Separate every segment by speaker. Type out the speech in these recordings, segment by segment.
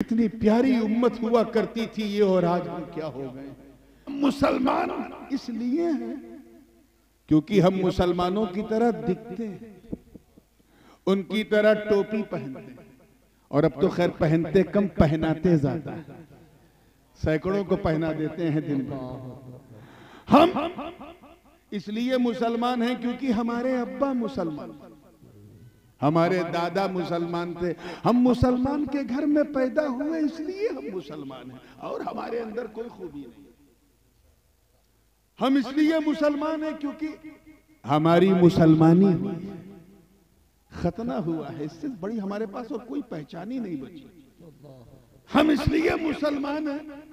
Speaker 1: इतनी प्यारी उम्मत हुआ करती थी ये, और आज हम क्या हो गए। मुसलमान इसलिए हैं क्योंकि हम मुसलमानों की तरह दिखते हैं, उनकी तरह टोपी पहनते हैं, और अब तो खैर पहनते कम पहनाते ज्यादा, सैकड़ों को पहना देते हैं दिन भर। हम इसलिए मुसलमान हैं क्योंकि हमारे अब्बा मुसलमान, हमारे दादा मुसलमान थे, हम मुसलमान के घर में पैदा हुए इसलिए हम मुसलमान हैं, और हमारे अंदर कोई खूबी नहीं। हम इसलिए मुसलमान हैं क्योंकि हमारी मुसलमानी हुई है, खतना हुआ है, इससे बड़ी हमारे पास और कोई पहचान ही नहीं बची। हम इसलिए मुसलमान हैं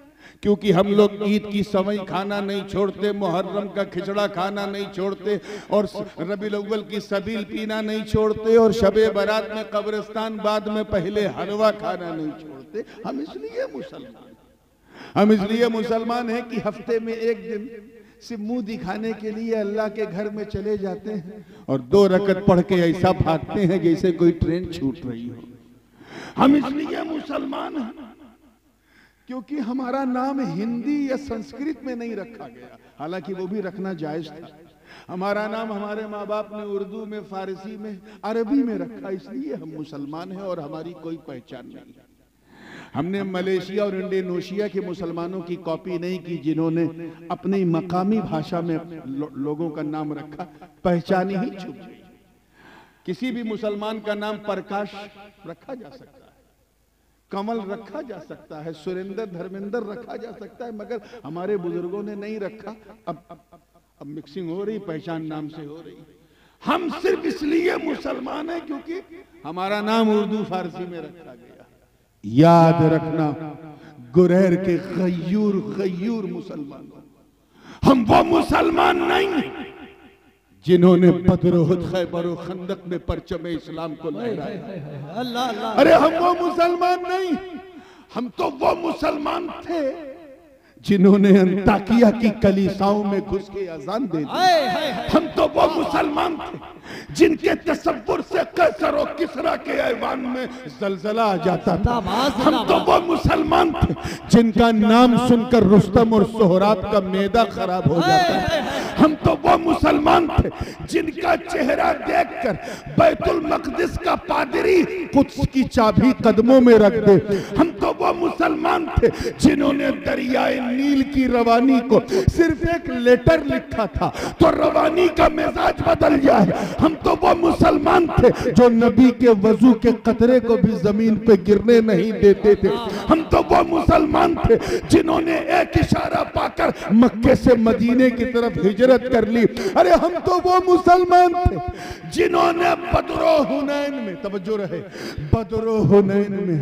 Speaker 1: क्योंकि हम लोग ईद की सवई खाना नहीं छोड़ते, मुहर्रम का खिचड़ा खाना नहीं छोड़ते, और रबीउल अव्वल की सबील पीना नहीं छोड़ते, और शबे बारात में कब्रिस्तान बाद में पहले हलवा खाना नहीं छोड़ते। हम इसलिए मुसलमान हैं कि हफ्ते में एक दिन से मुंह दिखाने के लिए अल्लाह के घर में चले जाते हैं और 2 रकत पढ़ के ऐसा भागते हैं जैसे कोई ट्रेन छूट रही हो। हम इसलिए मुसलमान हैं क्योंकि हमारा नाम हिंदी या संस्कृत में नहीं रखा गया, हालांकि वो भी रखना जायज था। हमारा नाम हमारे माँ बाप ने उर्दू में, फारसी में, अरबी में रखा, इसलिए हम मुसलमान हैं और हमारी कोई पहचान नहीं है। हमने मलेशिया और इंडोनेशिया के मुसलमानों की कॉपी नहीं की जिन्होंने अपनी मकामी भाषा में लोगों का नाम रखा, पहचान ही छुप गई। किसी भी मुसलमान का नाम प्रकाश रखा जा सकता है, कमल रखा जा सकता है, सुरेंद्र धर्मेंद्र रखा जा सकता है, मगर हमारे बुजुर्गों ने नहीं रखा। अब मिक्सिंग हो रही, पहचान नाम से हो रही। हम सिर्फ इसलिए मुसलमान हैं क्योंकि हमारा नाम उर्दू फारसी में रखा गया। याद रखना, गुरैर के गयूर मुसलमान, हम वो मुसलमान नहीं जिन्होंने बदर, उहद, खैबर और खंदक में परचम इस्लाम को लहराया। अरे हम वो मुसलमान नहीं, हम तो वो मुसलमान थे जिन्होंने अंताकिया की कलीसाओं में घुस के अजान दे दी। हम तो वो मुसलमान थे जिनके तसव्वुर से कैसर और किसरा के ऐवान में जलजला आ जाता था। हम तो वो मुसलमान थे जिनका नाम सुनकर रुस्तम और सोहराब का मैदा खराब हो जाता है। हम तो वो मुसलमान थे जिनका चेहरा देखकर बैतुल मक़दिस का पादरी कुद्स की चाबी कदमों में रख दे। हम तो वो मुसलमान थे जिन्होंने दरियाए नील की रवानी को सिर्फ एक लेटर लिखा था तो रवानी का मिजाज बदल जाए। हम तो वो मुसलमान थे जो नबी के वजू के कतरे को भी जमीन पे गिरने नहीं देते थे। हम तो वो मुसलमान थे जिन्होंने एक इशारा पाकर मक्के से मदीने की तरफ हिजरत कर ली। अरे हम तो वो मुसलमान थे जिन्होंने बदरो हुनैन में, तवज्जो रहे, बदरो हुनैन में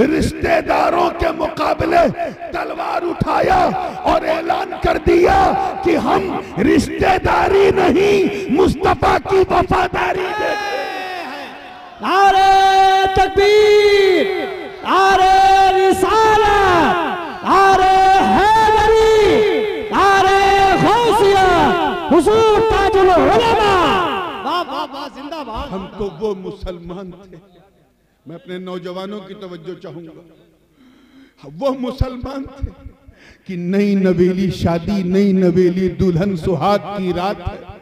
Speaker 1: रिश्तेदारों के मुकाबले तलवार उठाया और ऐलान कर दिया कि हम रिश्तेदारी नहीं मुस्तफा की वफादारी देते हैं।
Speaker 2: नारे तकबीर, नारे रिसालत, नारे हैदरी, नारे गौसिया, हुजूर ताजुल उलमा, वाह वाह वाह, जिंदाबाद।
Speaker 1: हम तो वो मुसलमान थे, मैं अपने नौजवानों की तवज्जो चाहूंगा, वो मुसलमान थे कि नई नवेली शादी, नई नवेली दुल्हन, सुहाग की रात है,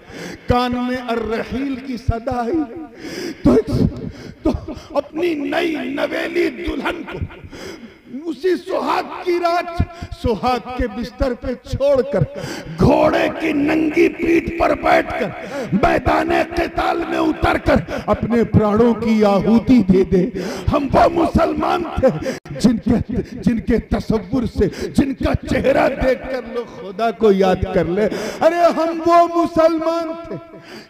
Speaker 1: कान में अर्रहील की सदा आई तो अपनी नई नवेली दुल्हन को उसी सुहाग की रात सुहाग के बिस्तर पे छोड़कर घोड़े की नंगी पीठ पर बैठकर मैदाने क़िताल में उतरकर अपने प्राणों की आहुति दे दे। हम वो मुसलमान थे जिनके तसव्वुर से, जिनका चेहरा देखकर लोग खुदा को याद कर ले। अरे हम वो मुसलमान थे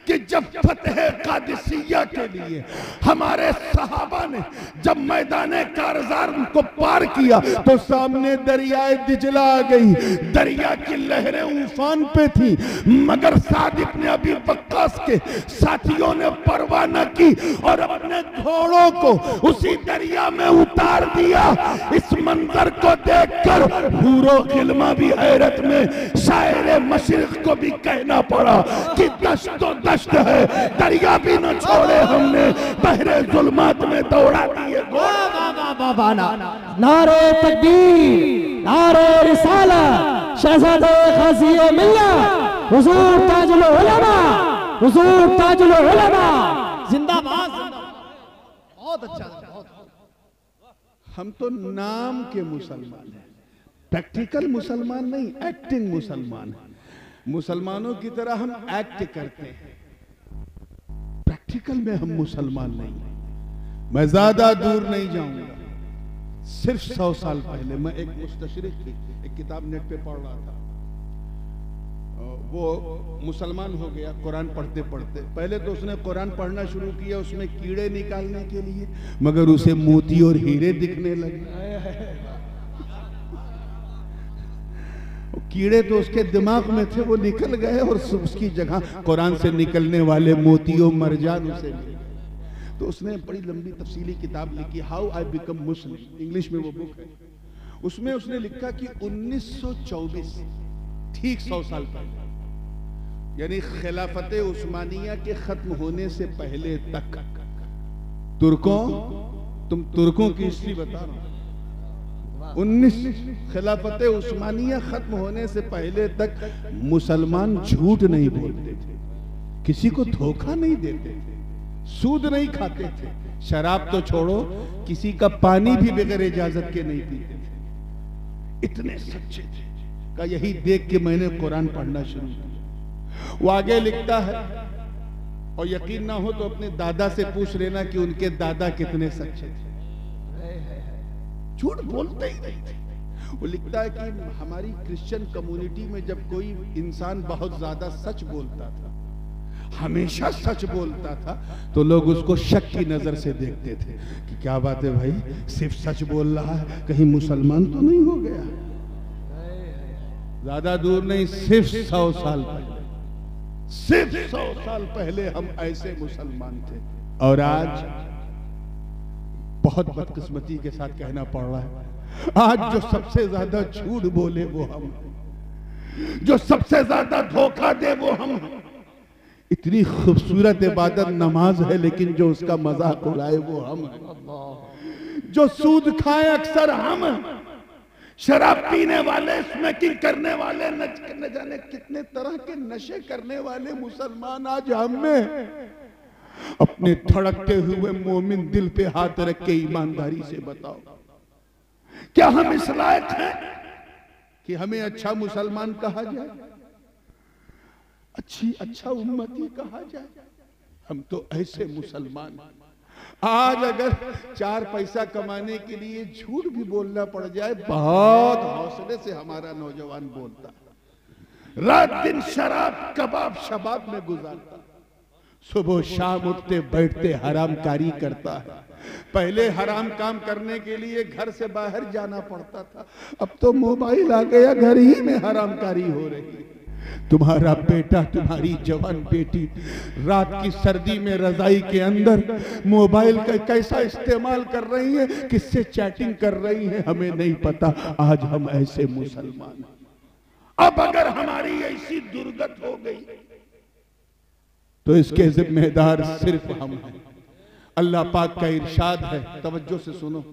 Speaker 1: कि जब फतह कादिसिया के लिए हमारे सहाबा ने जब मैदाने कारज़ार को पार किया तो सामने दरियाए दिजला आ गई। दरिया की लहरें उफान पे थी, मगर साद इब्न अबी वक्कास के साथियों ने परवाह न की और अपने घोड़ों को उसी दरिया में उतार दिया। इस मंजर को देखकर हूरो गिल्मा भी हैरत में, शायर मशरिक को भी कहना पड़ा कि दश्त तो दश्त है, दरिया भी न छोड़े हमने, बहरे जुल्मात में दौड़ा दिए घोड़े।
Speaker 2: बाबाना। नारे तकबीर, नारे रिसालत, शहजादे गाज़ी मिल्लत, हुजूर ताजुल उलमा, हुजूर ताजुल उलमा जिंदाबाद। बहुत अच्छा, बहुत।
Speaker 1: हम तो नाम के मुसलमान हैं, प्रैक्टिकल मुसलमान नहीं, एक्टिंग मुसलमान हैं। मुसलमानों की तरह हम एक्ट करते हैं, प्रैक्टिकल में हम मुसलमान नहीं हैं। मैं ज्यादा दूर नहीं जाऊंगा, सिर्फ 100 साल पहले मैं एक मुस्तशरिक की एक किताब नेट पे पढ़ रहा था। वो मुसलमान हो गया कुरान पढ़ते पढ़ते। पहले तो उसने कुरान पढ़ना शुरू किया उसमें कीड़े निकालने के लिए, मगर उसे मोती और हीरे दिखने लगे। कीड़े तो उसके दिमाग में थे, वो निकल गए और उसकी जगह कुरान से निकलने वाले मोतियों मरजान उसे मिले। तो उसने बड़ी लंबी तफसीली किताब लिखी, how I become Muslim, English में वो बुक है। उसमें उसने लिखा कि 1924 ठीक 100 साल पहले, यानी खिलाफत उस्मानिया के खत्म होने से पहले तक तुर्कों की हिस्ट्री बता रहा हूं, 19 खिलाफत उस्मानिया खत्म होने से पहले तक मुसलमान झूठ नहीं बोलते थे, किसी को धोखा नहीं देते थे, सूद नहीं खाते थे, शराब तो छोड़ो किसी का पानी भी बगैर इजाजत के नहीं पीते थे, इतने सच्चे थे। का यही देख के मैंने कुरान पढ़ना शुरू किया। वो आगे लिखता है, और यकीन ना हो तो अपने दादा से पूछ लेना कि उनके दादा कितने सच्चे थे, झूठ बोलते ही नहीं थे। वो लिखता है कि हमारी क्रिश्चियन कम्युनिटी में जब कोई इंसान बहुत ज्यादा सच बोलता था, हमेशा सच बोलता था, तो लोग उसको शक की नजर से देखते थे कि क्या बात है भाई, सिर्फ सच बोल रहा है, कहीं मुसलमान तो नहीं हो गया। ज्यादा दूर नहीं, सिर्फ 100 साल पहले, सिर्फ 100 साल पहले हम ऐसे मुसलमान थे। और आज बहुत बदकिस्मती के साथ कहना पड़ रहा है, आज जो सबसे ज्यादा झूठ बोले वो हम, जो सबसे ज्यादा धोखा दे वो हम। इतनी खूबसूरत इबादत नमाज है, लेकिन जो उसका मजाक उड़ाए वो हम हैं। जो सूद खाए अक्सर हम, शराब पीने वाले, स्मोकिंग करने वाले, न जाने कितने तरह के नशे करने वाले मुसलमान आज हम में। अपने धड़कते हुए मोमिन दिल पे हाथ रख के ईमानदारी से बताओ, क्या हम इस लायक हैं कि हमें अच्छा मुसलमान कहा जाए, अच्छा उम्मती कहा जाए? हम तो ऐसे मुसलमान। आज अगर 4 पैसा कमाने के लिए झूठ भी बोलना पड़ जाए, बहुत हौसले से हमारा नौजवान बोलता, रात दिन शराब कबाब शबाब में गुजारता, सुबह शाम उठते बैठते हरामकारी करता है। पहले हराम काम करने के लिए घर से बाहर जाना पड़ता था, अब तो मोबाइल आ गया, घर ही में हरामकारी हो रही है। तुम्हारा बेटा, तुम्हारी जवान बेटी रात की सर्दी में रजाई के अंदर मोबाइल का कैसा इस्तेमाल कर रही है, किससे चैटिंग कर रही है, हमें नहीं पता। आज हम ऐसे मुसलमान। अब अगर हमारी ऐसी दुर्गत हो गई तो इसके जिम्मेदार सिर्फ हम हैं। अल्लाह पाक का इरशाद है, तवज्जो से सुनो।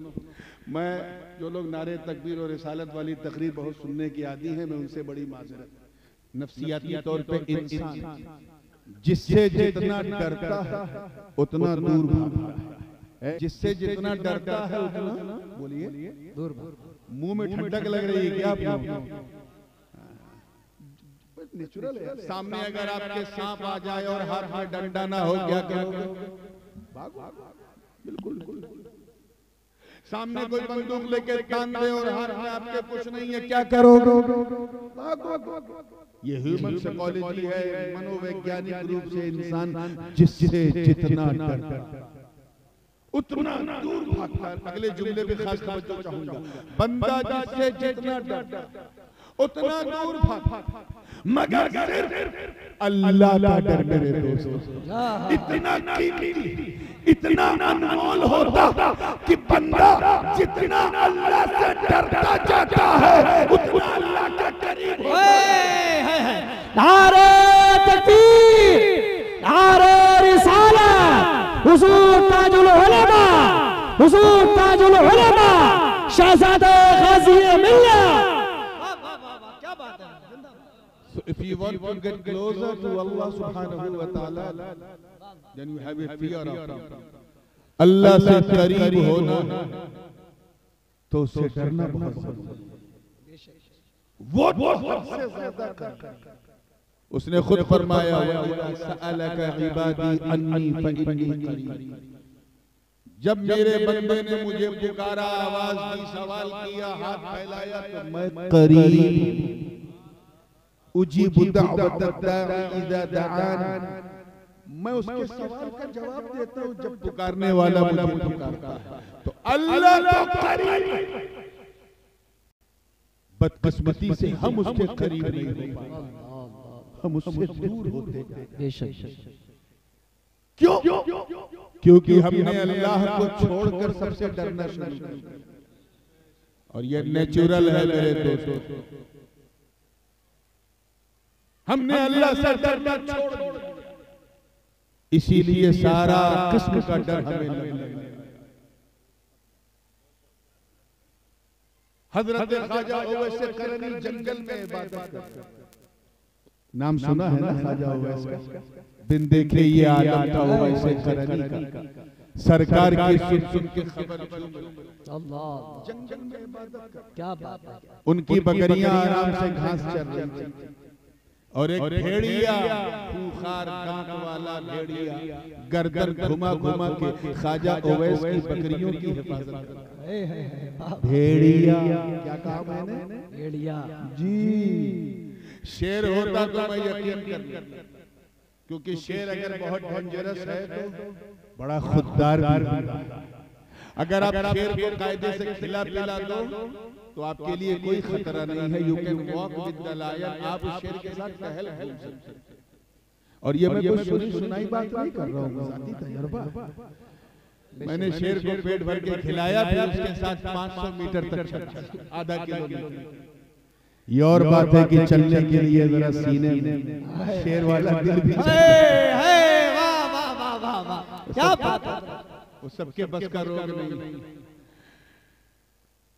Speaker 1: मैं जो लोग नारे तकबीर और रिसालत वाली तकरीर बहुत सुनने की आदी है, मैं उनसे बड़ी माजरत। नफ्सियाती तौर पे इंसान जिससे जितना डरता है उतना दूर भागता है, जिससे जितना डरता है उतना, बोलिए, दूर। मुंह में ठंडक लग रही है क्या आपको? नेचुरल है। सामने अगर आपके सांप आ जाए और हाथ में डंडा ना हो, क्या करोगे? भागो। बिल्कुल। सामने कोई बंदूक लेके तान दे और हाथ में आपके कुछ नहीं है, क्या करोगे? भागो। ये ह्यूमन साइकोलॉजी है, मनोवैज्ञानिक रूप से इंसान जिससे जितना डरता उतना दूर भागता है। अगले जुमले पे खास तवज्जो चाहूंगा, बंदा जिससे जितना डरता उतना दूर भागता, मगर सिर्फ अल्लाह का डर मेरे दोस्तों इतना कीमती, इतना अनमोल होता कि बंदा जितना अल्लाह से डरता जाता है उतना अल्लाह का करीब होता है।
Speaker 2: नारे तकबीर, नारे रिसालत, हुजूर ताजुल उलमा, हुजूर ताजुल उलमा शहजादे गाजी मिल्लत। क्या बात है।
Speaker 1: So if you want to get closer to Allah subhanahu wa ta'ala, then you have a fear of Him. अल्लाह से करीब होना तो उससे डरना बहुत जरूरी है। वो सबसे ज्यादा कर। उसने खुद फरमाया सअलका इबादी अन्नी फइन्नी करीब। जब मेरे बंदे ने मुझे पुकारा, आवाज दी, सवाल किया, हाथ फैलाया तो मैं करीब उजीबु दाअवत दाई इज़ा दआन। मैं उसके सवाल का जवाब देता हूं जब पुकारने वाला मुझे पुकारता है। तो अल्लाह तो करीब, बदकिस्मती से हम उसके करीब नहीं हो पाते, हम उससे दूर होते हैं। क्यों? क्योंकि हमने अल्लाह को छोड़कर सबसे डरना शुरू कर दिया। और ये नेचुरल है मेरे दोस्तों, हमने अल्लाह से डरना छोड़ दिया, इसीलिए सारा किस्म का डर हमें लगने लगा। हजरत ख्वाजा ओवैस करनी जंगल में इबादत करते, नाम सुना है ना ख्वाजा ओवैस का? बिन देखे ये आलम था ओवैस करनी का, सरकार की सुन के खबर अल्लाह जंगल में इबादत कर। क्या बात है। उनकी बकरियां आराम से घास चर रही थी और एक भेड़िया, खूंखार दांत वाला भेड़िया, गर्दन घुमा घुमा के ख्वाजा ओवैस की बकरियों की हिफाजत कर। भेड़िया क्या कहा मैंने? भेड़िया जी। शेर होता तो मैं यकीन कर लेता, क्योंकि शेर अगर बहुत डेंजरस है तो बड़ा खुददार भी है। अगर आप शेर को कायदे से खिला पिला दो तो आपके लिए कोई खतरा नहीं है। You can walk with the lion, आप उस शेर के साथ टहल घूम सकते हैं। और ये मैं कोई सुनी सुनाई बात नहीं कर रहा हूँ, ज़ाती तजुर्बा। मैंने शेर को पेट भर के खिलाया, फिर उसके साथ 500 मीटर तक चला, आधा किलोमीटर। ये और बात है कि चलने के लिए जरा सीने में शेर वाला दिल भी चाहिए। वाह वाह वाह वाह वाह, क्या बात है। वो सबके बस का रोग नहीं।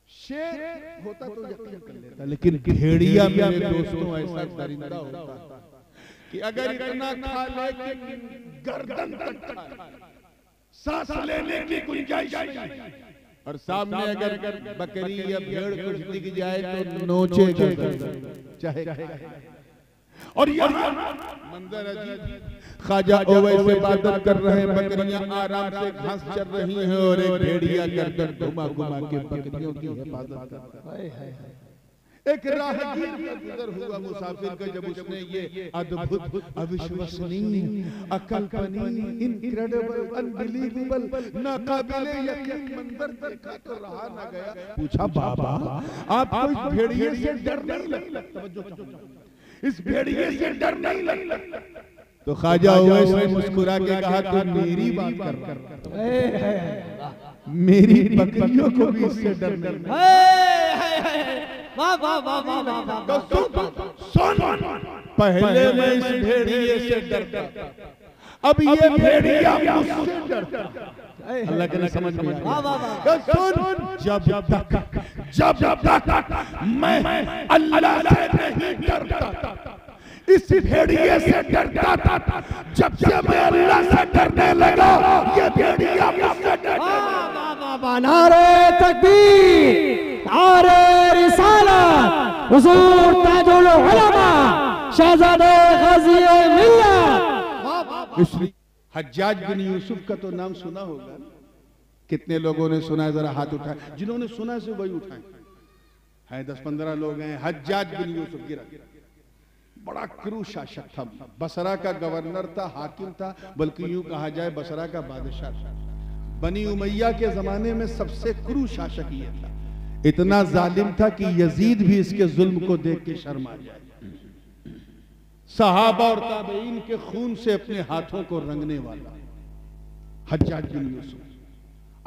Speaker 1: शेर होता तो यकीन कर लेता, लेकिन भेड़िया मेरे दोस्तों ऐसा दरिंदा होता कि अगर इतना खा ले कि गर्दन तक सांस लेने की गुंजाइश नहीं, और सामने अगर बकरी या भेड़ कुछ दिख जाए तो नोचेगा चाहे। और यहाँ मंजर अजीब, ख्वाजा ओवैस इबादत कर रहे हैं, बकरियां आराम से घास चर रही हैं और एक भेड़िया गर्दन घुमा घुमा के बकरियों की हिफाजत कर रहा है। एक राहगीर का गुजर हुआ मुसाफिर का, जब उसने ये अद्भुत, अविश्वसनीय, अकल्पनीय, इनक्रेडिबल, अनबिलीवेबल, नाकाबिले यकीन मंजर देखा तो रहा न गया। पूछा, बाबा आपको इस भेड़िए से डर नहीं लगता? इस भेड़िए से डर नहीं लगता? तो ख्वाजा ओवैस ने मुस्कुरा के कहा, तू मेरी बात कर रहा है, मेरी बकरियों को भी इससे डर नहीं। वाह वाह वाह वाह वाह। सुन, पहले मैं इस भेड़िए से डरता, अब ये भेड़िया मुझसे डरता। अल्लाह के लिए समझ में आया। सुन, जब तक मैं अल्लाह से नहीं डरता, इस भेड़िए से डरता था, जब से मैं अल्लाह से डरने लगा ये भेड़िया मुझसे डरता। नारे तकबीर, नारे रिसालत, हुजूर ताजुल उलमा शहजादे गाजी मिल्लत। इसलिए हज्जाज बिन यूसुफ का तो नाम सुना होगा, कितने लोगों ने सुना है? जरा हाथ उठाए, जिन्होंने सुना से वही उठाए। है 10-15 लोग हैं। हज्जाज बिन यूसुफ गिरा, बड़ा क्रूर शासक था, बसरा का गवर्नर था, हाकिम था, बल्कि यूं कहा जाए बसरा का बादशाह था। बनी उमैया के जमाने में सबसे क्रूर शासक ये था। इतना जालिम था कि यजीद भी इसके जुल्म को देख के शर्मा जाए। सहाबा और ताबईन के खून से अपने हाथों को रंगने वाला हज्जाज बिन यूसुफ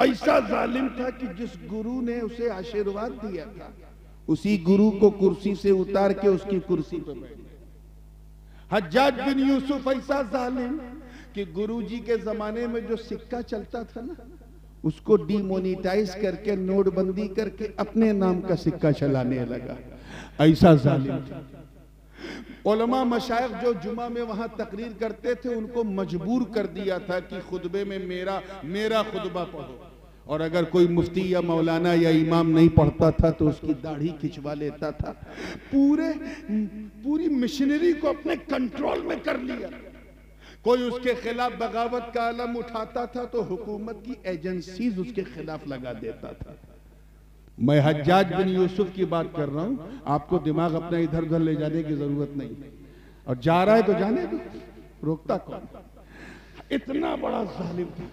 Speaker 1: ऐसा जालिम था कि जिस गुरु ने उसे आशीर्वाद दिया था, उसी गुरु को कुर्सी से उतार के उसकी कुर्सी पर बैठ गए। हज्जाज बिन यूसुफ ऐसा जालिम कि गुरुजी के जमाने में जो सिक्का चलता था ना, उसको डिमोनिटाइज करके नोटबंदी करके अपने नाम का सिक्का चलाने लगा। ऐसा जालिम था। उलमा मशाइख जो जुमा में वहां तकरीर करते थे उनको मजबूर कर दिया था कि खुतबे में मेरा खुतबा पढ़ो, और अगर कोई मुफ्ती या मौलाना या इमाम नहीं पढ़ता था तो उसकी दाढ़ी खिंचवा लेता था। पूरी मिशनरी को अपने कंट्रोल में कर लिया। कोई उसके खिलाफ बगावत का अलम उठाता था तो हुकूमत की एजेंसीज उसके खिलाफ लगा देता था। मैं हज्जाज बिन यूसुफ की बात कर रहा हूं, आपको दिमाग अपना इधर उधर ले जाने की जरूरत नहीं, और जा रहा है तो जाने दो, रोकता कौन। इतना बड़ा जालिम था,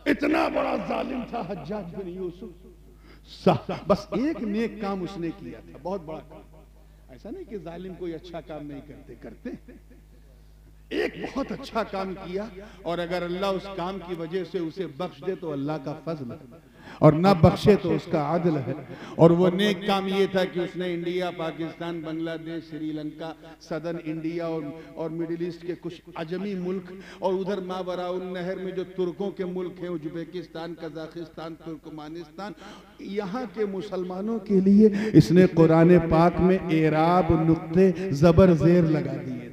Speaker 1: इतना बड़ा जालिम था हज्जाज बिन यूसुफ। बस एक नेक काम उसने किया था, बहुत बड़ा काम। ऐसा नहीं कि जालिम कोई अच्छा काम नहीं करते एक बहुत अच्छा काम किया, और अगर अल्लाह उस काम की वजह से उसे बख्श दे तो अल्लाह का फजल है, और ना बख्शे तो उसका आदल है। और वो नेक काम ये था कि उसने India, Pakistan, Bangladesh, Sri Lanka, southern India और मिडिल ईस्ट के कुछ अजमी मुल्क, और उधर मावराउन नहर में जो तुर्कों के मुल्क हैं, उज्बेकिस्तान, कजाकिस्तान, तुर्कमानिस्तान, यहाँ के मुसलमानों के लिए इसने कुरान पाक में एराब, नुक्ते, जबर, जेर लगा दिए थे।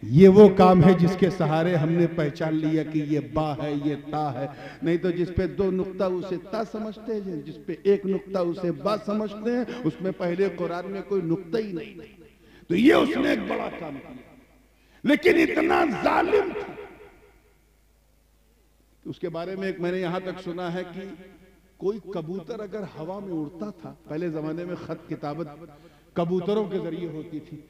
Speaker 1: ये वो काम है जिसके सहारे हमने पहचान लिया कि ये बा है, ये ता है। नहीं तो जिस पे दो नुक्ता उसे ता समझते हैं, जिस पे एक नुक्ता उसे बा समझते हैं, उसमें पहले कुरान में कोई नुक्ता ही नहीं। तो ये उसने एक बड़ा काम किया, लेकिन इतना जालिम था। उसके बारे में एक मैंने यहां तक सुना है कि कोई कबूतर अगर हवा में उड़ता था, पहले जमाने में खत किताबत कबूतरों के जरिए होती थी,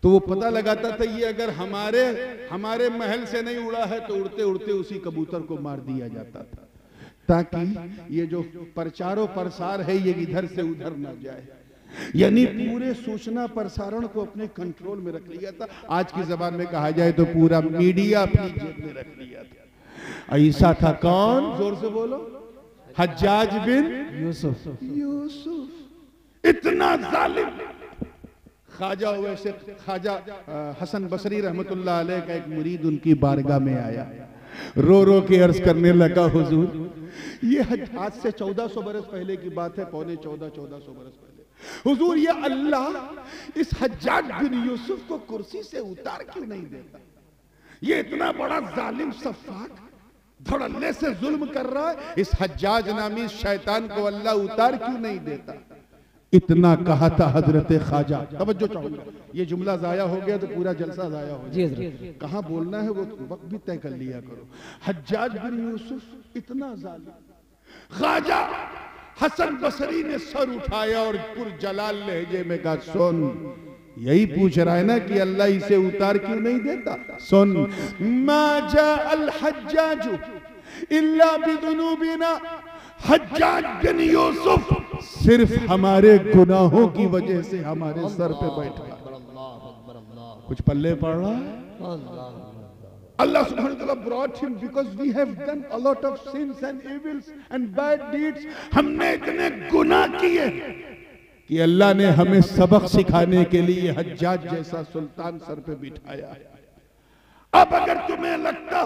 Speaker 1: तो वो पता लगाता था ये अगर हमारे महल से नहीं उड़ा है तो उड़ते उड़ते उसी कबूतर को मार दिया जाता था, ताकि ये जो प्रचारो प्रसार है ये इधर से उधर ना जाए। यानी पूरे सूचना प्रसारण को अपने कंट्रोल में रख लिया था। आज की जबान में कहा जाए तो पूरा मीडिया अपनी जेब में रख लिया था। ऐसा था कौन? जोर से बोलो। हज्जाज बिन यूसुफ। इतना जालिम। ख्वाजा वैसे ख्वाजा हसन बसरी रहमतुल्लाह अलैह का एक मुरीद उनकी बारगाह में आया, रो रो के अर्ज करने लगा, हुजूर, ये आज से 1400 बरस पहले की बात है, पौने 1400 बरस पहले। हुजूर, ये अल्लाह इस हज्जाज बिन यूसुफ को कुर्सी से उतार क्यों नहीं देता? ये इतना बड़ा जालिम सफाक धड़ल्ले से जुल्म कर रहा है, इस हज्जाज नामी शैतान को अल्लाह उतार क्यों नहीं देता? इतना कहा था हजरत ख्वाजा। तवज्जो चाहूंगा, ये जुमला जाया हो गया तो पूरा जलसा जाया हो जाएगा। कहां बोलना है वो वक्त भी तय कर लिया करो। हज्जाज बिन यूसुफ इतना जालिम। ख्वाजा हसन बसरी ने सर उठाया और पुरजलाल लहजे में कहा, सुन, यही पूछ रहा है ना कि अल्लाह इसे उतार क्यों नहीं देता? सुन, मा जा अल हज्जाजु इल्ला बिदुनूबिना। हज्जाज बिन यूसुफ सिर्फ हमारे गुनाहों की वजह से हमारे सर पे बैठा। कुछ पल्ले पड़ रहा है? Allah subhanahu wa ta'ala brought him because we have done a lot of sins and evils and bad deeds. हमने इतने गुनाह किए कि अल्लाह ने हमें सबक सिखाने के लिए हज्जाज जैसा सुल्तान सर पे बिठाया है। अब अगर तुम्हें लगता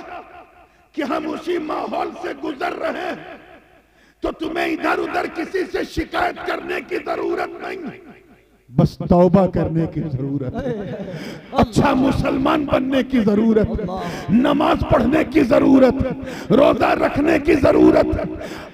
Speaker 1: कि हम उसी माहौल से गुजर रहे हैं तो तुम्हें इधर उधर किसी से शिकायत करने की जरूरत नहीं, बस तौबा करने की जरूरत है, अच्छा मुसलमान बनने की जरूरत है, नमाज पढ़ने की जरूरत है, रोजा रखने की जरूरत है,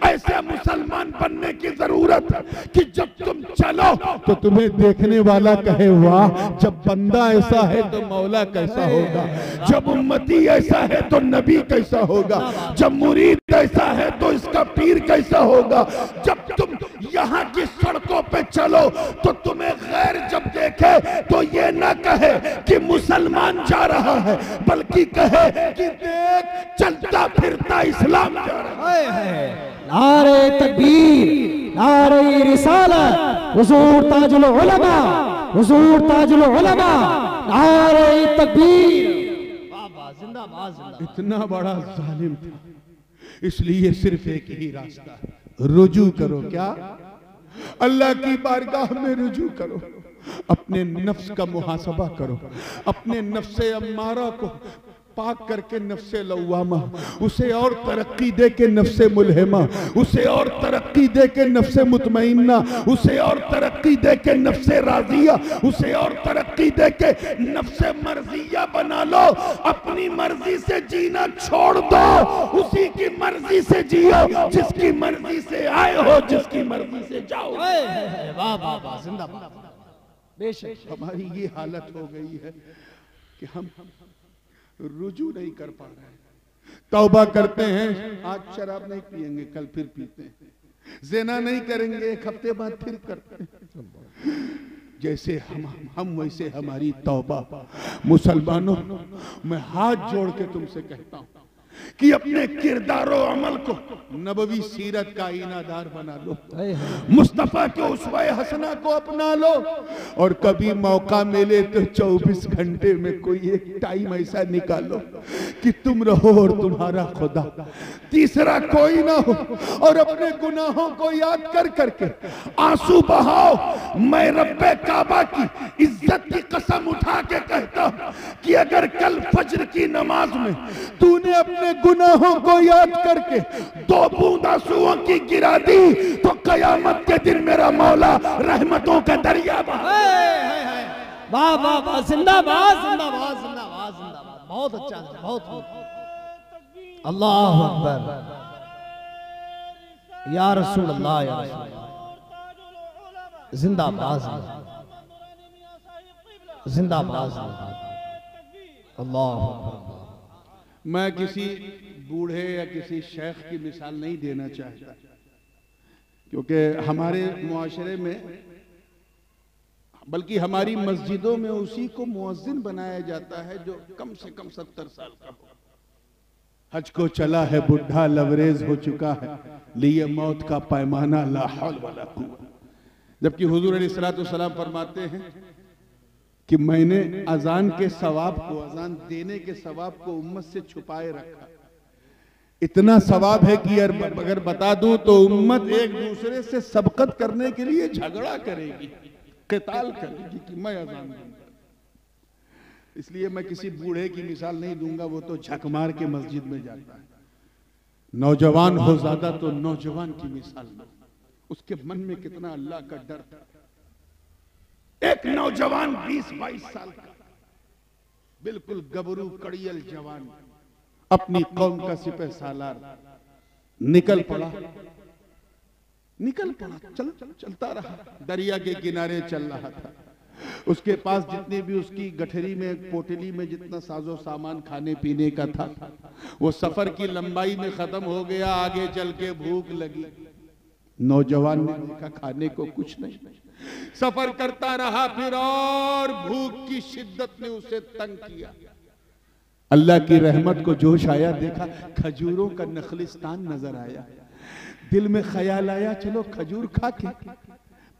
Speaker 1: ऐसे मुसलमान बनने की जरूरत है कि जब तुम चलो तो तुम्हें देखने वाला कहे, वाह, जब बंदा ऐसा है तो मौला कैसा होगा, जब उम्मती ऐसा है तो नबी कैसा होगा, जब मुरीद ऐसा है तो इसका पीर कैसा होगा। जब तुम यहाँ की सड़कों पे चलो तो तुम्हें गैर जब देखे तो ये ना कहे कि मुसलमान जा रहा है, बल्कि कहे कि देख चलता फिरता इस्लाम जा रहा है।
Speaker 2: नारे तकबीर, नारे रिसालत, हुजूर ताजुल उलमा, हुजूर ताजुल उलमा, नारे तकबीर, जिंदाबाद जिंदाबाद।
Speaker 1: इतना बड़ा जालिम था, इसलिए सिर्फ एक ही रास्ता, रुजू करो। क्या? अल्लाह की बारगाह में रुजू करो, अपने नफ्स का मुहासबा करो, अपने नफ्स अम्मारा को पाक करके नफ्से लव्वामा, उसे और तरक्की दे के नफ्से मुल्हिमा, उसे और तरक्की दे के नफ्से मुतमइन्ना, उसे और तरक्की दे के नफ्से राजिया, उसे और तरक्की दे के नफ्से मर्जिया बना लो। अपनी मर्जी से जीना छोड़ दो, उसी की मर्जी से जियो, जिसकी मर्जी से आए हो, जिसकी मर्जी से जाओ।
Speaker 2: वाह वाह वाह, जिंदाबाद। बेशक
Speaker 1: हमारी ये हालत हो गई है कि हम रुजू नहीं कर पा रहे हैं। तौबा करते हैं, आज शराब नहीं पिएंगे, कल फिर पीते हैं। ज़िना नहीं करेंगे, एक हफ्ते बाद फिर करते हैं। जैसे हम वैसे हमारी तौबा। मुसलमानों, मैं हाथ जोड़ के तुमसे कहता हूं कि अपने किरदारो अमल को नबवी सीरत का आईनादार बना लो, मुस्तफा के उस्वे हसना को अपना लो, और कभी मौका मिले तो 24 घंटे में कोई एक टाइम ऐसा निकालो कि तुम रहो और तुम्हारा खुदा, तीसरा कोई ना हो, और अपने गुनाहों को याद कर करके आंसू बहाओ। मैं रब्बे काबा की इज्जत की कसम उठा के कहता हूं कि अगर कल फज्र की नमाज में तूने अपने गुनाहों को याद करके 2 बूंद आंसुओं की गिरा दी, तो कयामत के दिन मेरा मौला रहमतों का दरिया बहा।
Speaker 2: वाह वाह वाह, जिंदाबाद जिंदाबाद जिंदाबाद जिंदाबाद। बहुत अच्छा, बहुत अल्लाह अकबर, या रसूल अल्लाह, या रसूल अल्लाह, जिंदाबाद जिंदाबाद जिंदाबाद, अल्लाह अकबर।
Speaker 1: मैं किसी बूढ़े या किसी शेख की मिसाल नहीं देना चाहता, क्योंकि हमारे मुआशरे में, बल्कि हमारी मस्जिदों में उसी को मुअज्जिन बनाया जाता है जो कम से कम 70 साल का हो। हज को चला है बुढ़ा, लवरेज हो चुका है, लिए मौत का पैमाना, ला हौल वला कुव्वत। जबकि हुजूर अलैहिस्सलाम फरमाते हैं कि मैंने अजान के सवाब को, अजान देने के सवाब को उम्मत से छुपाए रखा। इतना सवाब है कि अगर बता दूं तो उम्मत एक दूसरे से सबकत करने के लिए झगड़ा करेगी, क़िताल करेगी कि मैं अजान दूंगा। इसलिए मैं किसी बूढ़े की मिसाल नहीं दूंगा, वो तो झक मार के मस्जिद में जाता है। नौजवान हो ज्यादा तो नौजवान की मिसाल लो, उसके मन में कितना अल्लाह का डर था। एक नौजवान 20-22 साल का, बिल्कुल गबरू कड़ियल जवान, अपनी कौम का सिपह सालार, निकल पड़ा, चलता रहा, दरिया के किनारे चल रहा था। उसके पास जितने भी उसकी गठरी में, पोटली में जितना साजो सामान खाने पीने का था, वो सफर की लंबाई में खत्म हो गया। आगे चल के भूख लगी, नौजवान ने देखा खाने को कुछ नहीं, सफर करता रहा, फिर और भूख की शिद्दत ने उसे तंग किया। अल्लाह की रहमत को जोश आया, देखा खजूरों का नखलिस्तान नजर आया। दिल में ख्याल आया, चलो खजूर खा के,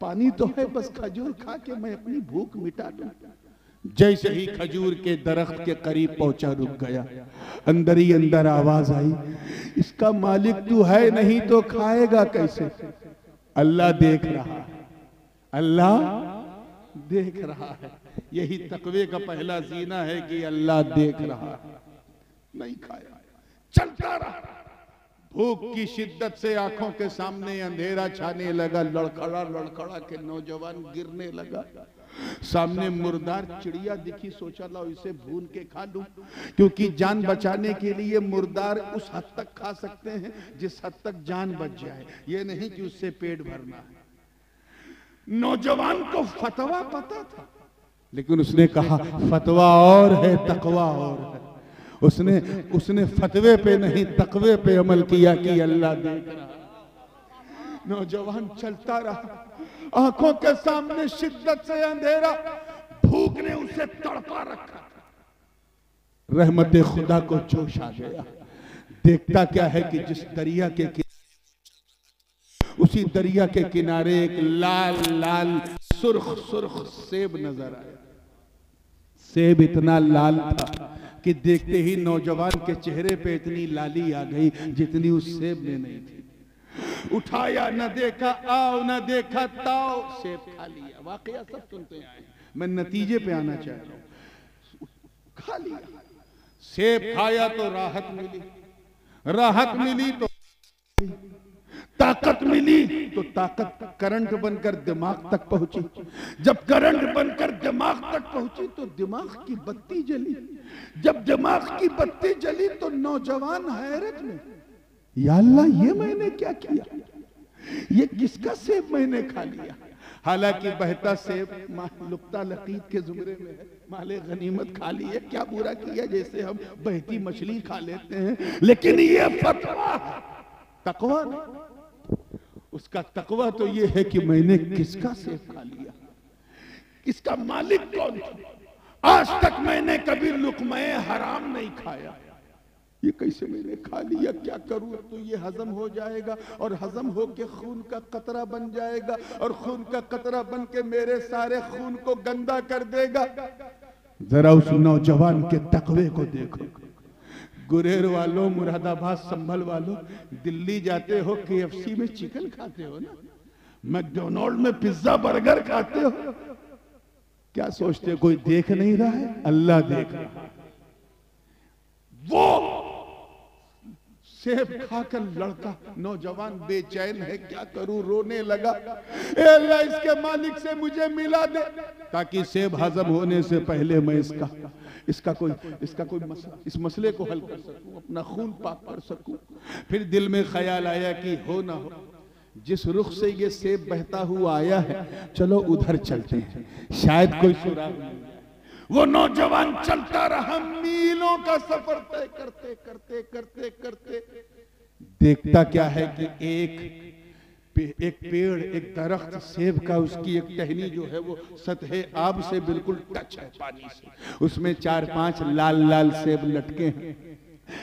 Speaker 1: पानी तो है, बस खजूर खा के मैं अपनी भूख मिटा दूं। जैसे ही खजूर के दरख्त के करीब पहुंचा, रुक गया। अंदर ही अंदर आवाज आई, इसका मालिक तू है नहीं तो खाएगा कैसे? अल्लाह देख रहा है, अल्लाह देख रहा है। यही तकवे का पहला जीना है कि अल्लाह देख रहा है। नहीं खाया, चलता रहा। भूख की शिद्दत से आंखों के सामने अंधेरा छाने लगा। लड़खड़ा लड़खड़ा के नौजवान गिरने लगा। सामने मुर्दार चिड़िया दिखी, सोचा लो इसे भून के खा लूं, क्योंकि जान बचाने के लिए मुर्दार उस हद तक खा सकते हैं जिस हद तक जान बच जाए, ये नहीं कि उससे पेट भरना है। नौजवान को फतवा पता था, लेकिन उसने कहा फतवा और है, तकवा और है। उसने फतवे पे नहीं, तकवे पे अमल किया कि अल्लाह देख रहा। नौजवान चलता रहा, आंखों के सामने शिद्दत से अंधेरा, भूख ने उसे तड़पा रखा। रहमत खुदा को जोश आ गया। देखता क्या है कि जिस दरिया के उसी दरिया के किनारे एक लाल लाल सुर्ख सुर्ख सेब नजर आया। सेब इतना लाल था कि देखते ही नौजवान के चेहरे पे इतनी लाली आ गई जितनी उस सेब में नहीं थी। उठाया, न देखा आओ, न देखा ताओ, सेब खा लिया। वाकया सब सुनते आए, मैं नतीजे पे आना चाह रहा हूं। खा लिया। सेब खाया तो राहत मिली, राहत मिली तो ताकत मिली, तो ताकत करंट बनकर दिमाग तक पहुंची। जब करंट बनकर दिमाग तक पहुंची तो दिमाग की बत्ती जली। जब दिमाग की बत्ती जली तो नौजवान हैरत में, या अल्लाह ये मैंने क्या किया, ये किसका सेब मैंने खा लिया। हालांकि बहता सेब लुक्ता लकीत के जुमरे में है, माले गनीमत खा लिया, क्या बुरा किया, जैसे हम बहती मछली खा लेते हैं। लेकिन ये फतवा तकवा नहीं, उसका तकवा तो ये है कि मैंने किसका सेब खा लिया, इसका मालिक कौन था। आज तक मैंने कभी लुक़्मा हराम नहीं खाया, ये कैसे मैंने खा लिया, क्या करूं। तो ये हजम हो जाएगा और हजम होके खून का कतरा बन जाएगा और खून का कतरा बन के मेरे सारे खून को गंदा कर देगा। जरा उस नौजवान के तकवे को देखो। गुरेर वालों, मुरादाबाद, संभल वालों, दिल्ली जाते हो, KFC में चिकन खाते हो ना, मैकडोनाल्ड में पिज्जा बर्गर खाते हो, क्या सोचते हो कोई देख नहीं रहा है? अल्लाह देख रहा है। वो सेब खाकर लड़का नौजवान बेचैन है, क्या करूं, रोने लगा। ए अल्लाह, इसके मालिक से मुझे मिला दे, ताकि सेब हजम होने से पहले मैं इसका कोई इस मसले को हल कर सकूं, अपना खून पाक कर सकूं। फिर दिल में ख्याल आया कि हो ना हो, जिस रुख से ये सेब बहता हुआ आया है, चलो उधर चलते हैं, शायद कोई सुराग मिल जाए। वो नौजवान चलता रहा, मीलों का सफर तय करते करते करते करते देखता क्या है कि एक पेड़, एक दरख्त सेब का, उसकी एक टहनी जो है वो सतह आब से बिल्कुल टच है पानी से, उसमें 4-5 लाल लाल सेब लटके हैं।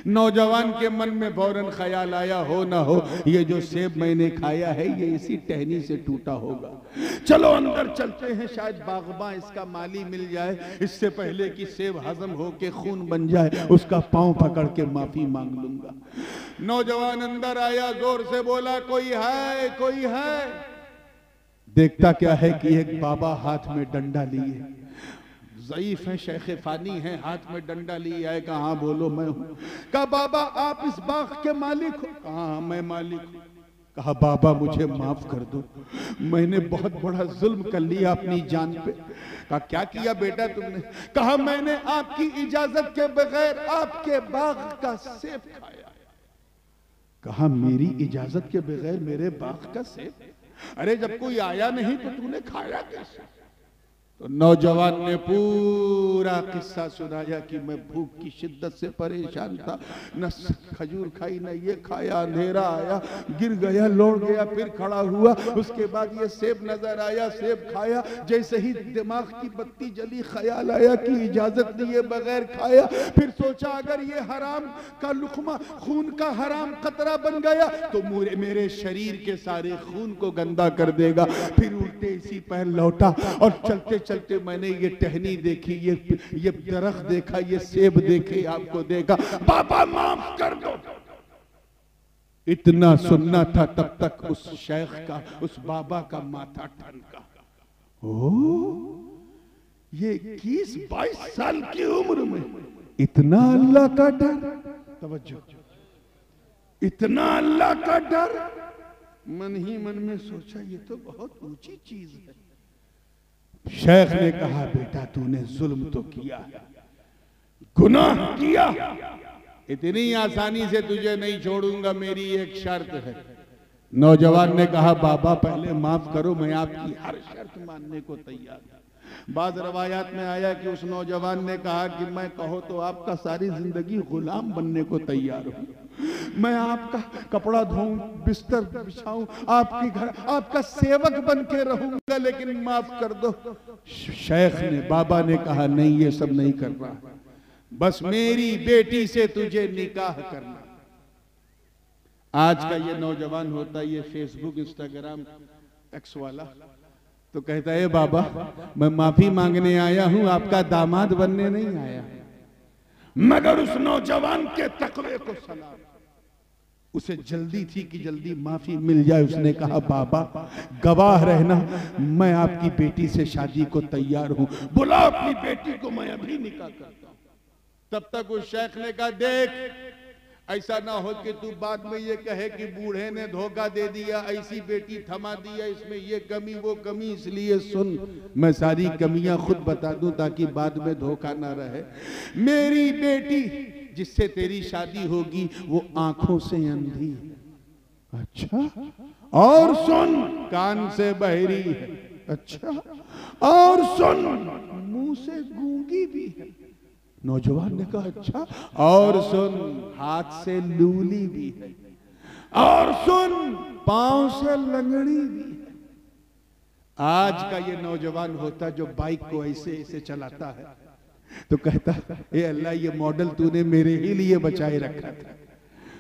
Speaker 1: नौजवान के मन में फौरन ख्याल आया, हो ना हो ये जो सेब मैंने खाया है ये इसी टहनी से टूटा होगा। चलो अंदर चलते हैं, शायद बागबां इसका माली मिल जाए, इससे पहले कि सेब हजम हो के खून बन जाए, उसका पांव पकड़ के माफी मांग लूंगा। नौजवान अंदर आया, जोर से बोला, कोई है, कोई है। देखता क्या है कि एक बाबा हाथ में डंडा लिए, ज़ईफ है, शेख फानी है, हाथ में डंडा लिए आए। कहा, हाँ बोलो, मैं हूँ। कहा, बाबा आप इस बाग के मालिक हो? कहा, मैं मालिक हूँ। कहा, बाबा मुझे माफ कर दो, मैंने बहुत बड़ा जुल्म कर लिया अपनी जान पे। कहा, क्या किया बेटा तुमने? कहा, मैंने आपकी इजाजत के बगैर आपके बाग का सेब खाया। कहा, मेरी इजाजत के बगैर मेरे बाग का सेब? अरे जब कोई आया नहीं तो तूने खाया कैसे? तो नौजवान ने पूरा किस्सा सुनाया कि मैं भूख की शिद्दत से परेशान था, न खजूर खाई न ये खाया, अंधेरा आया, गिर गया, लौट गया, फिर खड़ा हुआ, उसके बाद ये सेब नजर आया, सेब खाया, जैसे ही दिमाग की बत्ती जली ख्याल आया कि इजाजत दिए बगैर खाया। फिर सोचा अगर ये हराम का लुकमा खून का हराम कतरा बन गया तो मेरे शरीर के सारे खून को गंदा कर देगा। फिर उल्टे इसी पैर लौटा और चलते चलते मैंने ये टहनी देखी, ये दरख्त देखा, ये सेब देखे, आपको देखा। बाबा माफ कर दो। इतना सुनना था तब तक उस शेख का, उस बाबा का माथा ठनका। ओ, ये 21-22 साल की उम्र में इतना अल्लाह का डर, तवज्जो, इतना अल्लाह का डर। मन ही मन में सोचा ये तो बहुत ऊंची चीज है। शेख ने कहा, बेटा तूने जुल्म तो किया, गुनाह किया, इतनी आसानी से तुझे नहीं छोड़ूंगा, मेरी एक शर्त है। नौजवान ने कहा, बाबा पहले माफ करो, मैं आपकी हर शर्त मानने को तैयार हूं। बाद रवायात में आया कि उस नौजवान ने कहा कि मैं कहो तो आपका सारी जिंदगी गुलाम बनने को तैयार हूं, मैं आपका कपड़ा धोऊं, बिस्तर बिछाऊं, आपकी घर आपका सेवक बन के रहूंगा, लेकिन माफ कर दो। शेख ने, बाबा ने कहा, नहीं ये सब नहीं करना, बस मेरी बेटी से तुझे निकाह करना। आज का ये नौजवान होता है ये फेसबुक, इंस्टाग्राम, एक्स वाला, तो कहता है बाबा मैं माफी मांगने आया हूं, आपका दामाद बनने नहीं आया। मगर उस नौजवान के तकवे को सलाम, उसे जल्दी थी कि जल्दी माफी मिल जाए। उसने कहा, बाबा गवाह रहना, मैं आपकी बेटी से शादी को तैयार हूं, बुला अपनी बेटी को, मैं अभी निकाह करता हूं। तब तक उस शेख ने कहा, देख ऐसा ना हो कि तू बाद में ये कहे कि बूढ़े ने धोखा दे दिया, ऐसी बेटी थमा दिया, इसमें ये कमी वो कमी, इसलिए सुन मैं सारी कमियां खुद बता दूं ताकि बाद में धोखा ना रहे। मेरी बेटी जिससे तेरी शादी होगी वो आंखों से अंधी है। अच्छा, और सुन कान से बहरी है। अच्छा, और सुन मुंह से गूंगी भी है। नौजवान ने कहा, अच्छा, और सुन हाथ से लूली भी है, और सुन पांव से लंगड़ी भी है। आज का ये नौजवान होता जो बाइक को ऐसे ऐसे चलाता है तो कहता, ए अल्लाह ये मॉडल तूने मेरे ही लिए बचाए रखा था,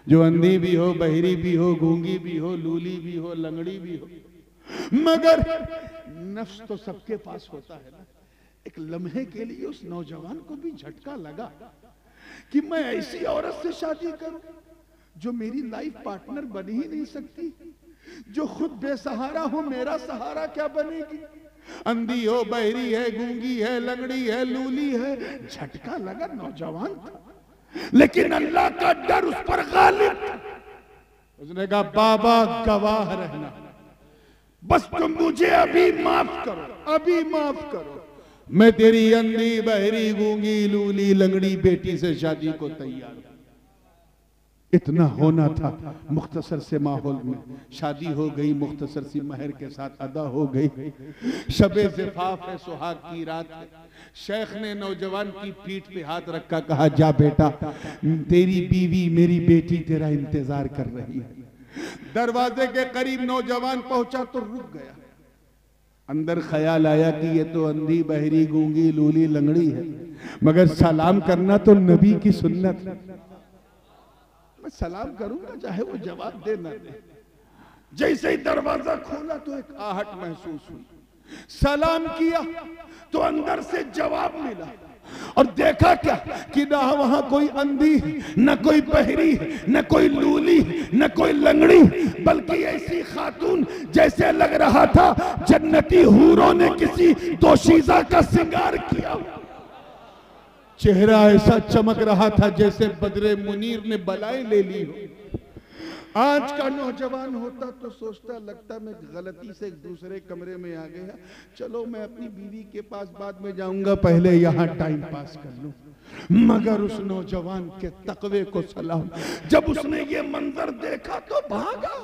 Speaker 1: जो अंधी भी हो, बहरी भी हो, गूंगी भी हो, लूली भी हो, लंगड़ी भी हो। मगर नफ्स तो सबके पास होता है ना। एक लम्हे के लिए उस नौजवान को भी झटका लगा कि मैं ऐसी औरत से शादी करूं जो मेरी लाइफ पार्टनर बन ही नहीं सकती, जो खुद बेसहारा हो, मेरा सहारा क्या बनेगी। अंधी हो, बहरी है, गूंगी है, लंगड़ी है, लूली है। झटका लगा, नौजवान था, लेकिन अल्लाह का डर उस पर गालिब था। उसने कहा, बाबा गवाह रहना, बस तुम मुझे अभी माफ करो, अभी माफ करो, मैं तेरी अंधी, बहरी, गूंगी, लूली, लंगड़ी बेटी से शादी को तैयार हूं। इतना होना था। मुख्तसर से माहौल में शादी हो गई, मुख्तसर सी महर के साथ अदा हो गई। शबे ज़िफ़ाफ़ है, सुहाग की रात है। शेख ने नौजवान की पीठ पे हाथ रखा, कहा, जा बेटा, तेरी बीवी मेरी बेटी तेरा इंतजार कर रही है। दरवाजे के करीब नौजवान पहुंचा तो रुक गया। अंदर ख्याल आया कि ये तो अंधी, बहरी, गूंगी, लूली, लंगड़ी है, मगर सलाम करना तो नबी की सुन्नत है। मैं सलाम करूंगा चाहे वो जवाब दे ना दे। जैसे ही दरवाजा खोला तो एक आहट महसूस हुई। सलाम किया तो अंदर से जवाब मिला, और देखा क्या कि ना वहां कोई अंधी, न कोई बहरी, न कोई लूली, न कोई लंगड़ी, बल्कि ऐसी खातून जैसे लग रहा था जन्नती हूरों ने किसी दोशीज़ा का श्रृंगार किया। चेहरा ऐसा चमक रहा था जैसे बदरे मुनीर ने बलाएं ले ली हो। आज का नौजवान होता तो सोचता, लगता मैं गलती से एक दूसरे कमरे में आ गया, चलो मैं अपनी बीवी के पास बाद में जाऊंगा, पहले यहाँ टाइम पास कर लूं। मगर उस नौजवान के तकवे को सलाम, जब उसने ये मंजर देखा तो भागा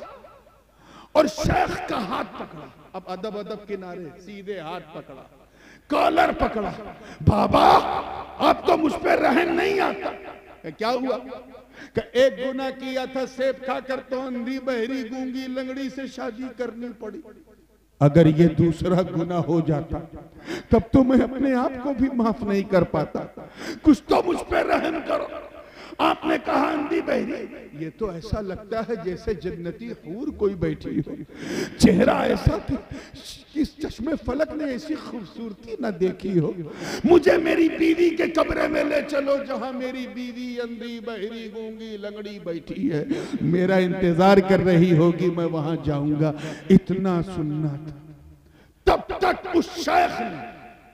Speaker 1: और शेख का हाथ पकड़ा। अब अदब अदब किनारे, सीधे हाथ पकड़ा, कॉलर पकड़ा। बाबा आपको मुझ पर रहम नहीं आता। क्या हुआ? कि एक गुनाह किया था, सेब खाकर तो अंधी, बहरी, गूंगी, लंगड़ी से शादी करनी पड़ी। अगर ये दूसरा गुनाह हो जाता तब तो मैं अपने आप को भी माफ नहीं कर पाता। कुछ तो मुझ पर रहम करो। आपने कहा अंधी, बहरी, ये तो ऐसा लगता है जैसे जन्नती हूर कोई बैठी हो। चेहरा ऐसा था, किस चश्मे फलक ने ऐसी खूबसूरती न देखी हो। मुझे मेरी बीवी के कमरे में ले चलो जहां मेरी बीवी अंधी, बहरी, गूंगी, लंगड़ी बैठी है, मेरा इंतजार कर रही होगी, मैं वहां जाऊंगा। इतना सुनना था। तब तक उस शेख ने,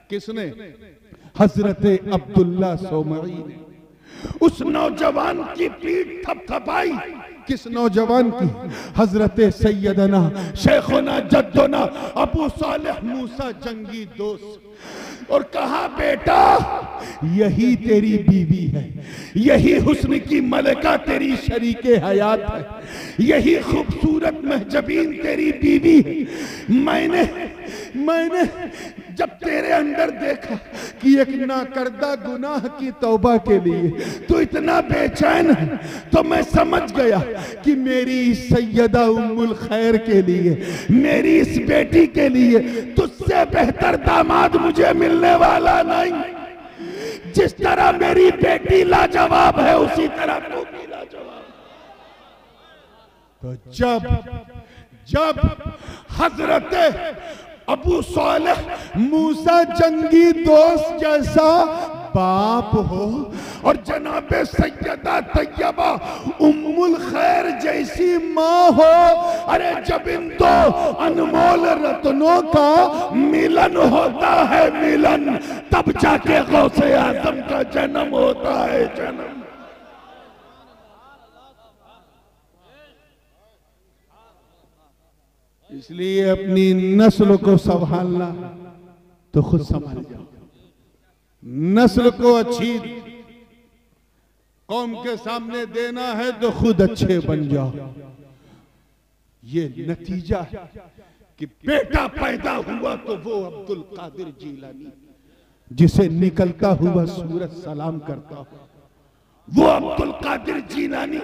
Speaker 1: किसने? हजरत अब्दुल्ला सोमई ने उस नौजवान की पीठ थपथपाई। किस नौजवान की? हजरत सैयदना शेखुना जद्दुना अबू सालेह मूसा जंगी दोस्त, और कहा, बेटा यही तेरी बीवी है, यही हुस्न की मलका तेरी शरीके हयात है, यही खूबसूरत महजबीन तेरी बीवी है। मैंने जब तेरे अंदर देखा कि एक नाकर्दा गुनाह की तौबा के लिए तो इतना बेचैन है, तो मैं समझ गया कि मेरी इस सैयदा उम्मुल खैर के लिए, मेरी इस बेटी के लिए तुझसे बेहतर दामाद मुझे मिलने वाला नहीं। जिस तरह मेरी बेटी लाजवाब है उसी तरह तू भी लाजवाब। तो जब हजरत अबू सालेह मूसा जंगी दोस्त जैसा बाप हो और जनाबे सैयदा तैयबा उम्मुल खैर जैसी माँ हो, अरे जब इन दो अनमोल रत्नों का मिलन होता है मिलन, तब जाके गौसे आजम का जन्म होता है जन्म। इसलिए अपनी नस्ल को संभालना तो खुद संभाल जाओ। नस्ल को अच्छी कौम के सामने देना है तो खुद अच्छे बन जाओ। ये नतीजा है कि बेटा पैदा हुआ तो वो अब्दुल कादिर जीलानी, जिसे निकलता हुआ सूरज सलाम करता हो, वो अब्दुल कादिर जीलानी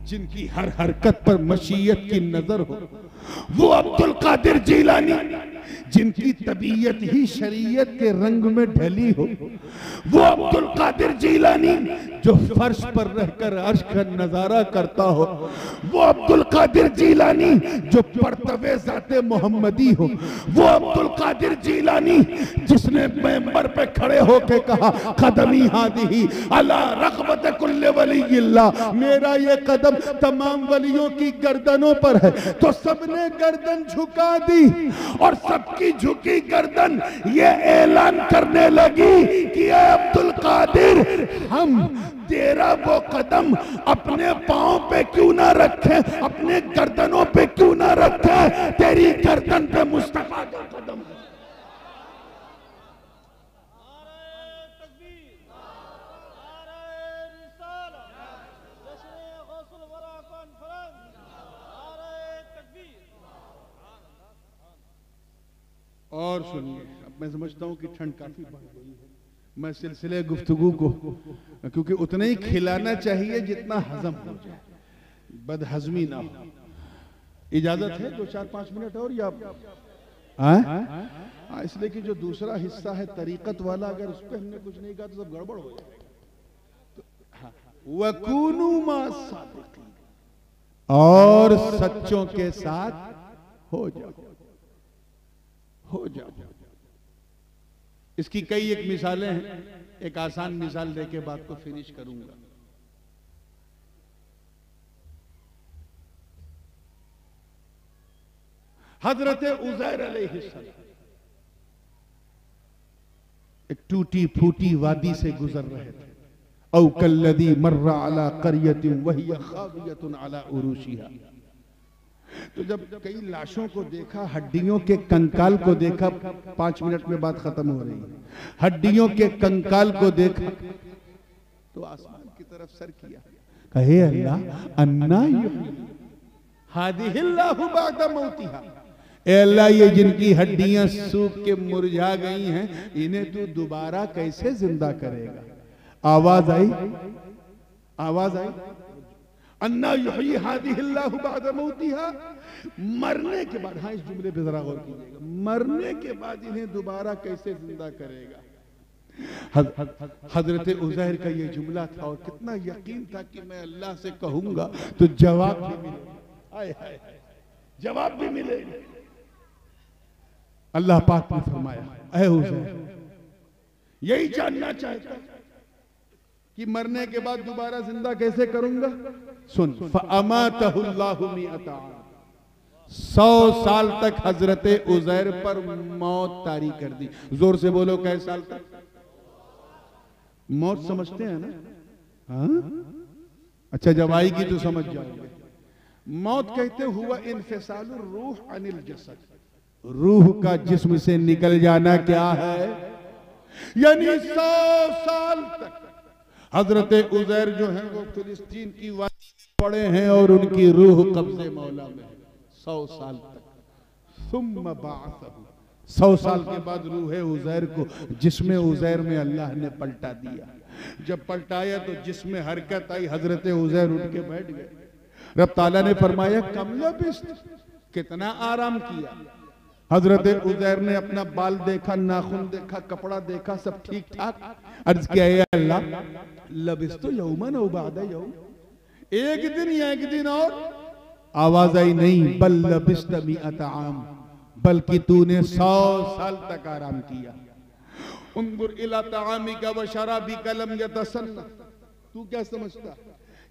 Speaker 1: जिनकी हर हरकत पर मशीयत की नजर हो, वो अब्दुल कादिर जीलानी जिनकी तबीयत ही शरीयत के रंग में ढली हो, वो अब्दुल कादिर जीलानी जो फर्श पर रहकर अर्श का नजारा करता हो, वो अब्दुल कादिर जीलानी जो परतवे ज़ाते मोहम्मदी हो, वो अब्दुल कादिर जीलानी जिसने मेंबर पे खड़े होके कहा कदमी हादिही अला रग़बत कुल्ले वलीयिल्लाह, मेरा ये कदम तमाम वलियों की गर्दनों पर है, तो सबने गर्दन झुका दी और सबकी झुकी गर्दन ये ऐलान करने लगी कि ए अब्दुल कादिर, हम तेरा वो कदम अपने पांव पे क्यों ना रखे, अपने गर्दनों पे क्यों ना रखे, तेरी गर्दन पे मुस्तफा का कदम। और सुनिए, अब मैं समझता हूं कि ठंड काफी बढ़ गई है, मैं सिलसिले गुफ्तगू को क्योंकि उतना ही खिलाना चाहिए जितना हजम हो जाए, बदहजमी ना हो। इजाजत है 2-4-5 मिनट और या इसलिए कि जो दूसरा हिस्सा है तरीकत वाला, अगर उस पर हमने कुछ नहीं कहा तो सब गड़बड़ हो जाए। वकूनू मा सादिकीन, और सच्चों के साथ हो जाओ, हो जाओ। इसकी कई एक मिसालें हैं, एक आसान मिसाल देके बात को फिनिश करूंगा। हजरत उज़ैर अलैहिस्सलाम एक टूटी फूटी वादी से गुजर रहे थे। औ कल्लज़ी मर्रा अला क़र्यतिन वहिय ख़ावियतुन अला उरूशिहा, तो जब कई लाशों को देखा, हड्डियों के कंकाल को देखा, 5 मिनट में बात खत्म हो रही है, हड्डियों के कंकाल को देखा तो आसमान की तरफ सर किया, कहे अल्लाह अन्ना हादिहिल्लाहु बअदा मौतिहा, ए अल्लाह ये जिनकी हड्डियां सूख के मुरझा गई हैं, इन्हें तू दोबारा कैसे जिंदा करेगा। आवाज आई, आवाज आई, अन्ना युहयी हादिहिल्लाहु बअदा मौतिहा, मरने के बाद, हाँ इस जुमले पे जरा गौर कीजिएगा, मरने के बाद इन्हें दोबारा कैसे जिंदा करेगा। हजरत उज़ैर का ये जुमला था और कितना यकीन था कि मैं अल्लाह से कहूंगा तो जवाब भी मिलेगा, आए हाय जवाब भी मिलेगा। अल्लाह पाक ने फरमाया, ऐ उज़ैर, यही जानना चाहता कि मरने के बाद दोबारा जिंदा कैसे करूंगा। सुन, फ़अमातहुल्लाहु मिअता आम, 100 साल तक हजरत उज़ैर पर मौत तारी कर दी। जोर से बोलो, कै साल तक? मौत समझते हैं ना? हाँ, अच्छा जब आएगी तो समझ जाओगे। मौत कहते हुआ इन्फिसालुर रूह अनिल जसद, रूह का जिस्म से निकल जाना क्या है, यानी 100 साल तक हजरत उज़ैर जो हैं वो फिलिस्तीन की वादी में पड़े हैं और उनकी रूह कब्जे मौला में है 100 साल तक। सुम्मा बाअसहु, 100 साल के बाद रूह उज़ैर को जिस्म उज़ैर में अल्लाह ने पलटा दिया। जब पलटाया तो जिस्म हरकत आई, हजरत उज़ैर उठ के बैठ गए। रब ताला ने फरमाया कम लबिस्त, कितना आराम किया। हजरत उज़ैर ने अपना बाल देखा, नाखून देखा, कपड़ा देखा, सब ठीक ठाक। अर्ज किया, या अल्लाह लबिस्तु यौमन औ बअदा यौम, एक दिन या एक दिन और। आवाज आई, नहीं, बल लबिस्त मिअत आम, बल्कि तूने 100 साल तक आराम किया। उन्जुर इला तआमिका व शराबिका लम यतसन्ना। तू क्या समझता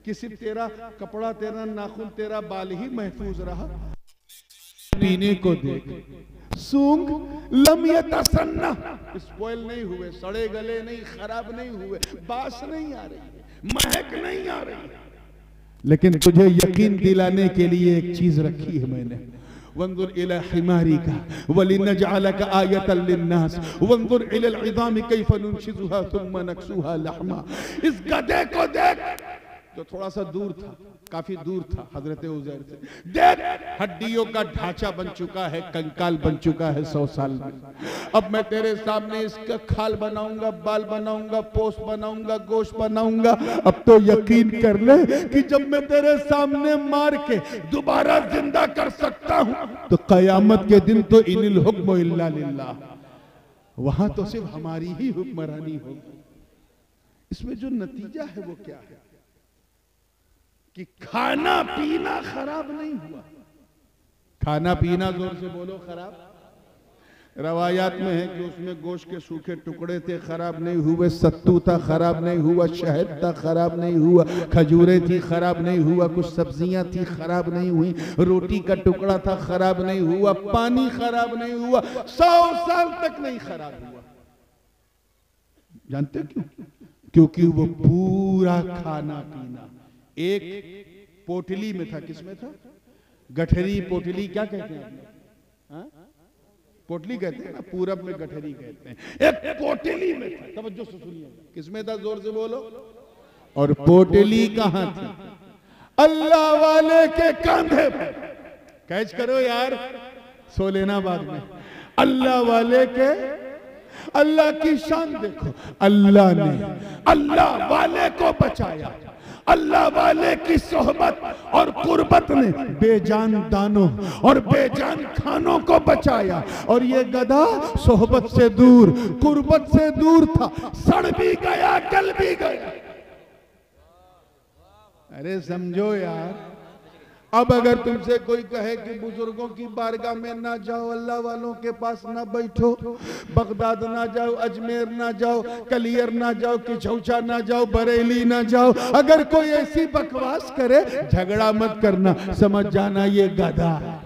Speaker 1: कि सिर्फ तेरा कपड़ा, तेरा नाखून, तेरा बाल ही महफूज रहा? पीने को देख, सूंघ, लम यतसन्ना, स्पॉइल नहीं हुए, सड़े गले नहीं, खराब नहीं हुए, बास नहीं आ रही, महक नहीं आ रही। लेकिन तुझे यकीन दिलाने के लिए एक चीज रखी है मैंने, वंजुर इला हिमारिका वलिनजअलका आयतन लिन्नास वंजुर इलल इज़ामि कैफ नुनशिजुहा थुम्मा नक्सुहा लहमा। इस गधे को देख जो थोड़ा सा दूर था, काफी दूर था हजरत उज़ैर से, देख हड्डियों का ढांचा बन चुका है, कंकाल बन चुका है 100 साल में। अब मैं तेरे सामने इसका खाल बनाऊंगा, बाल बनाऊंगा, पोस्ट बनाऊंगा, गोश्त बनाऊंगा। अब तो यकीन कर ले कि जब मैं तेरे सामने मार के दोबारा जिंदा कर सकता हूं तो कयामत के दिन तो इनिल हुक्म इल्ला लिल्लाह, वहां तो सिर्फ हमारी ही हुक्मरानी होगी। इसमें जो नतीजा है वो क्या है कि खाना पीना खराब नहीं हुआ। खाना पीना जोर से बोलो खराब। रवायात में है कि उसमें गोश्त के सूखे टुकड़े थे, खराब नहीं हुए, सत्तू था, खराब नहीं हुआ, शहद था, खराब नहीं हुआ, खजूरें थी, खराब नहीं हुआ, कुछ सब्जियां थी, खराब नहीं हुई, रोटी का टुकड़ा था, खराब नहीं हुआ, पानी खराब नहीं हुआ, 100 साल तक नहीं खराब हुआ। जानते क्यों? क्योंकि वो पूरा खाना पीना एक पोटली में था। किसमें था? गठरी, पोटली क्या कहते हैं? पोटली कहते हैं ना, पूरब में गठरी कहते हैं। एक पोटली में था, तवज्जो से सुनिए, किसमें था? जोर से बोलो। और पोटली कहां थी? अल्लाह वाले के कंधे पर। कैच करो यार, सो लेना बाद में। अल्लाह वाले के, अल्लाह की शान देखो, अल्लाह ने अल्लाह वाले को बचाया। अल्लाह वाले की सोहबत और कुर्बत ने बेजान दानों और बेजान खानों को बचाया। और ये गधा सोहबत से दूर, कुर्बत से दूर था, सड़ भी गया, गल भी गया। अरे समझो यार, अब अगर तुमसे कोई कहे कि बुजुर्गों की बारगाह में ना जाओ, अल्लाह वालों के पास ना बैठो, बगदाद ना जाओ, अजमेर ना जाओ, कलियर ना जाओ, किचौचा ना जाओ, बरेली ना जाओ, अगर कोई ऐसी बकवास करे, झगड़ा मत करना, समझ जाना ये गधा है।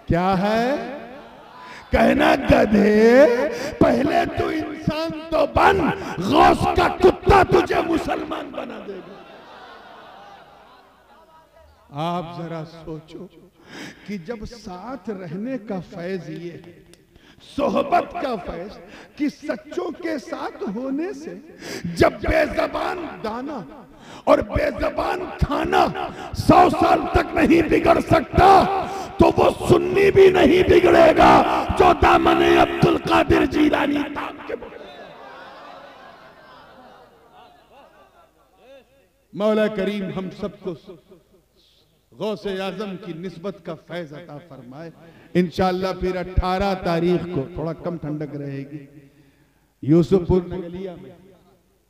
Speaker 1: क्या है? कहना गधे, पहले तू इंसान तो बन, गौस का कुत्ता तुझे मुसलमान बना देगा। आप जरा सोचो कि जब साथ रहने का फैज ये है, सोहबत का फैज कि सच्चों के साथ होने से जब बेज़बान दाना और बेज़बान खाना 100 साल तक नहीं बिगड़ सकता, तो वो सुन्नी भी नहीं बिगड़ेगा जो दामने अब्दुल कादिर जीलानी ताम के। मौला करीम हम सबको गौसे आजम की निस्बत का फैज अता फरमाए। इंशाअल्लाह फिर 18 तारीख को, थोड़ा कम ठंडक रहेगी, यूसुफपुर नगलिया में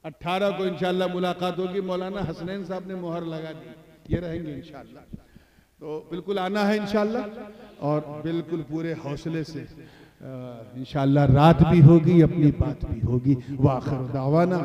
Speaker 1: 18 को इंशाअल्लाह मुलाकात होगी। मौलाना हसनैन साहब ने मोहर लगा दी, ये रहेंगे इंशाअल्लाह, तो बिल्कुल आना है इंशाअल्लाह। और बिल्कुल पूरे हौसले से इंशाअल्लाह रात भी होगी, अपनी बात भी होगी। वाखिर दावाना।